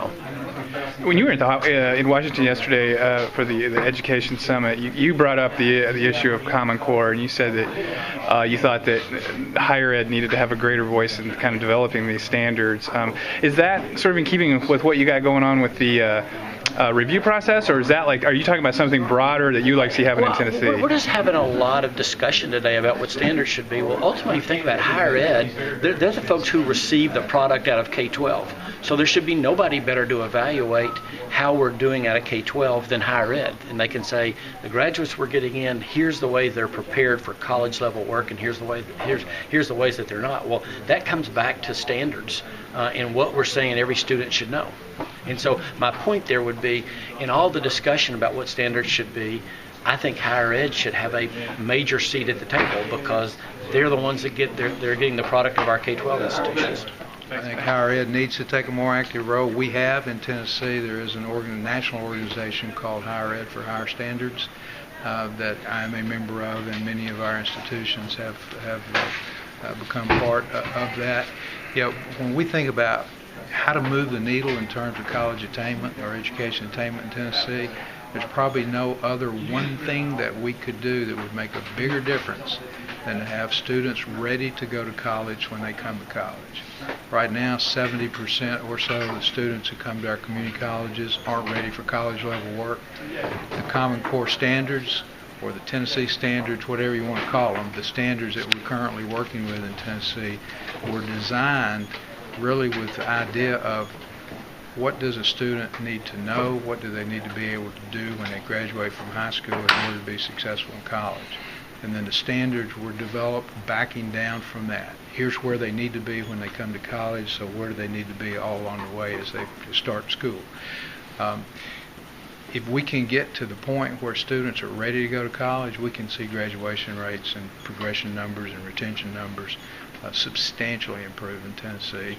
know. When you were in Washington yesterday for the Education Summit, you brought up the issue of Common Core, and you said that you thought that higher ed needed to have a greater voice in kind of developing these standards. Is that sort of in keeping with what you got going on with the review process, or is that are you talking about something broader that you like to see happen in Tennessee? We're just having a lot of discussion today about what standards should be. Well, ultimately, if you think about higher ed, they're the folks who receive the product out of K-12. So there should be nobody better to evaluate how we're doing out of K-12 than higher ed. And they can say, the graduates we're getting in, here's the way they're prepared for college level work, and here's the ways that they're not. Well, that comes back to standards and what we're saying every student should know. And so my point there would be, in all the discussion about what standards should be, I think higher ed should have a major seat at the table because they're the ones that they're getting the product of our K-12 institutions. I think higher ed needs to take a more active role. We have in Tennessee, there is a national organization called Higher Ed for Higher Standards that I'm a member of, and many of our institutions have become part of that. When we think about how to move the needle in terms of college attainment or education attainment in Tennessee, there's probably no other one thing that we could do that would make a bigger difference than to have students ready to go to college when they come to college. Right now, 70% or so of the students who come to our community colleges aren't ready for college level work. The Common Core standards, or the Tennessee standards, whatever you want to call them, the standards that we're currently working with in Tennessee were designed really with the idea of what does a student need to know, what do they need to be able to do when they graduate from high school in order to be successful in college. And then the standards were developed backing down from that. Here's where they need to be when they come to college, so where do they need to be all along the way as they start school. If we can get to the point where students are ready to go to college, we can see graduation rates and progression numbers and retention numbers substantially improve in Tennessee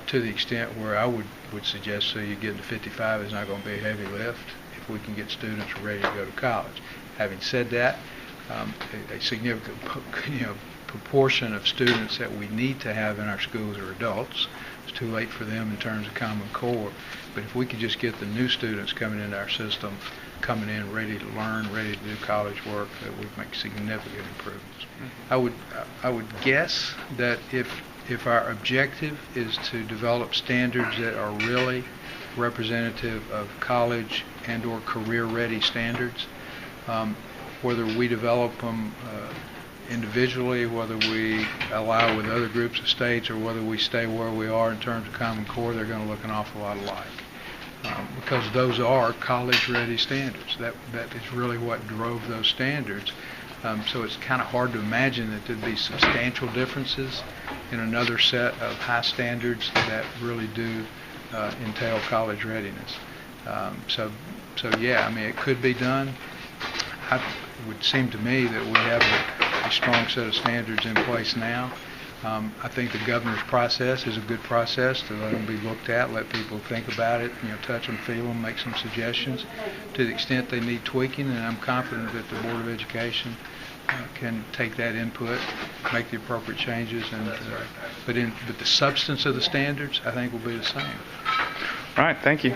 to the extent where I would suggest you getting to 55 is not going to be a heavy lift if we can get students ready to go to college. Having said that, a significant proportion of students that we need to have in our schools are adults. It's too late for them in terms of Common Core. But if we could just get the new students coming into our system, coming in ready to learn, ready to do college work, that would make significant improvements. I would guess that if our objective is to develop standards that are really representative of college and or career-ready standards, whether we develop them individually, whether we allow with other groups of states, or whether we stay where we are in terms of Common Core, they're going to look an awful lot alike. Because those are college-ready standards. That is really what drove those standards. So it's kind of hard to imagine that there'd be substantial differences in another set of high standards that really do entail college readiness. So yeah, I mean, it could be done. It would seem to me that we have a strong set of standards in place now. I think the governor's process is a good process to let them be looked at, let people think about it, touch them, feel them, make some suggestions to the extent they need tweaking, and I'm confident that the Board of Education can take that input, make the appropriate changes, but the substance of the standards, I think, will be the same. All right, thank you.